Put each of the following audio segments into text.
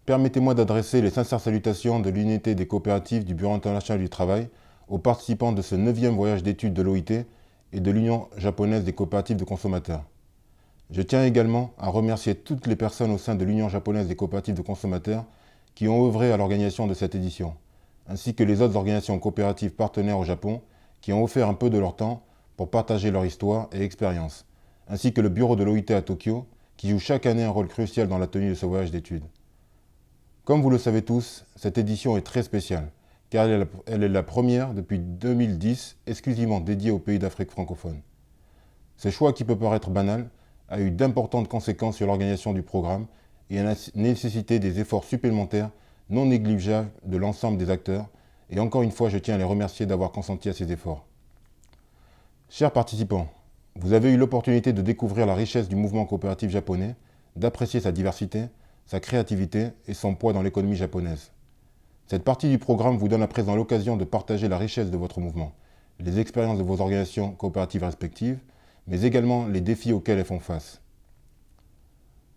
Permettez-moi d'adresser les sincères salutations de l'unité des coopératives du Bureau international du travail aux participants de ce 9e voyage d'études de l'OIT et de l'Union japonaise des coopératives de consommateurs. Je tiens également à remercier toutes les personnes au sein de l'Union japonaise des coopératives de consommateurs qui ont œuvré à l'organisation de cette édition, ainsi que les autres organisations coopératives partenaires au Japon qui ont offert un peu de leur temps pour partager leur histoire et expérience, ainsi que le bureau de l'OIT à Tokyo qui joue chaque année un rôle crucial dans la tenue de ce voyage d'études. Comme vous le savez tous, cette édition est très spéciale, car elle est la première depuis 2010 exclusivement dédiée aux pays d'Afrique francophone. Ce choix qui peut paraître banal a eu d'importantes conséquences sur l'organisation du programme et a nécessité des efforts supplémentaires non négligeables de l'ensemble des acteurs, et encore une fois je tiens à les remercier d'avoir consenti à ces efforts. Chers participants, vous avez eu l'opportunité de découvrir la richesse du mouvement coopératif japonais, d'apprécier sa diversité, sa créativité et son poids dans l'économie japonaise. Cette partie du programme vous donne à présent l'occasion de partager la richesse de votre mouvement, les expériences de vos organisations coopératives respectives, mais également les défis auxquels elles font face.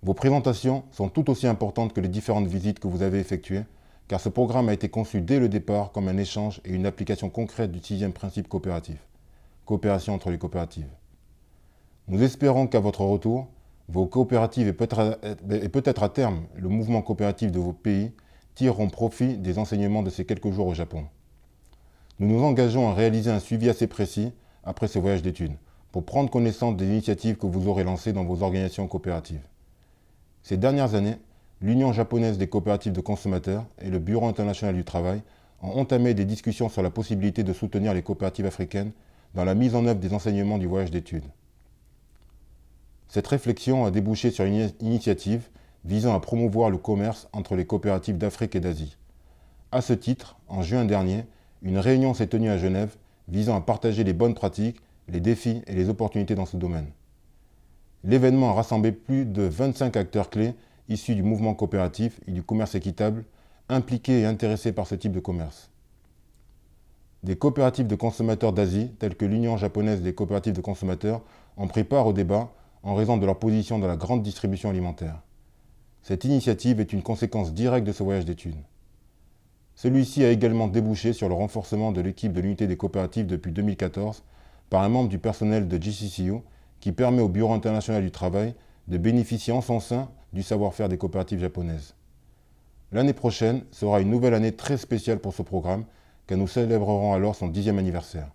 Vos présentations sont tout aussi importantes que les différentes visites que vous avez effectuées, car ce programme a été conçu dès le départ comme un échange et une application concrète du 6e principe coopératif, coopération entre les coopératives. Nous espérons qu'à votre retour, vos coopératives et peut-être à terme le mouvement coopératif de vos pays tireront profit des enseignements de ces quelques jours au Japon. Nous nous engageons à réaliser un suivi assez précis après ce voyage d'études pour prendre connaissance des initiatives que vous aurez lancées dans vos organisations coopératives. Ces dernières années, l'Union japonaise des coopératives de consommateurs et le Bureau international du travail ont entamé des discussions sur la possibilité de soutenir les coopératives africaines dans la mise en œuvre des enseignements du voyage d'études. Cette réflexion a débouché sur une initiative visant à promouvoir le commerce entre les coopératives d'Afrique et d'Asie. À ce titre, en juin dernier, une réunion s'est tenue à Genève visant à partager les bonnes pratiques, les défis et les opportunités dans ce domaine. L'événement a rassemblé plus de 25 acteurs clés issus du mouvement coopératif et du commerce équitable, impliqués et intéressés par ce type de commerce. Des coopératives de consommateurs d'Asie, telles que l'Union japonaise des coopératives de consommateurs, ont pris part au débat en raison de leur position dans la grande distribution alimentaire. Cette initiative est une conséquence directe de ce voyage d'études. Celui-ci a également débouché sur le renforcement de l'équipe de l'unité des coopératives depuis 2014 par un membre du personnel de JCCU qui permet au Bureau international du travail de bénéficier en son sein du savoir-faire des coopératives japonaises. L'année prochaine sera une nouvelle année très spéciale pour ce programme car nous célébrerons alors son 10e anniversaire.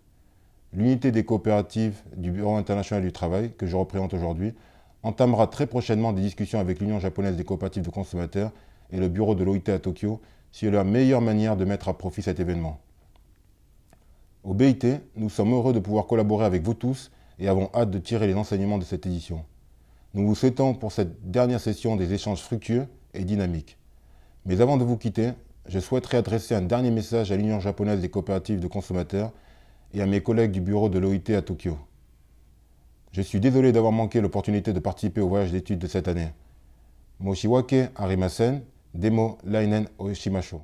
L'unité des coopératives du Bureau international du travail, que je représente aujourd'hui, entamera très prochainement des discussions avec l'Union japonaise des coopératives de consommateurs et le bureau de l'OIT à Tokyo sur la meilleure manière de mettre à profit cet événement. Au BIT, nous sommes heureux de pouvoir collaborer avec vous tous et avons hâte de tirer les enseignements de cette édition. Nous vous souhaitons pour cette dernière session des échanges fructueux et dynamiques. Mais avant de vous quitter, je souhaiterais adresser un dernier message à l'Union japonaise des coopératives de consommateurs et à mes collègues du bureau de l'OIT à Tokyo. Je suis désolé d'avoir manqué l'opportunité de participer au voyage d'études de cette année. Moshiwake arimasen, demo lainen o shimashou.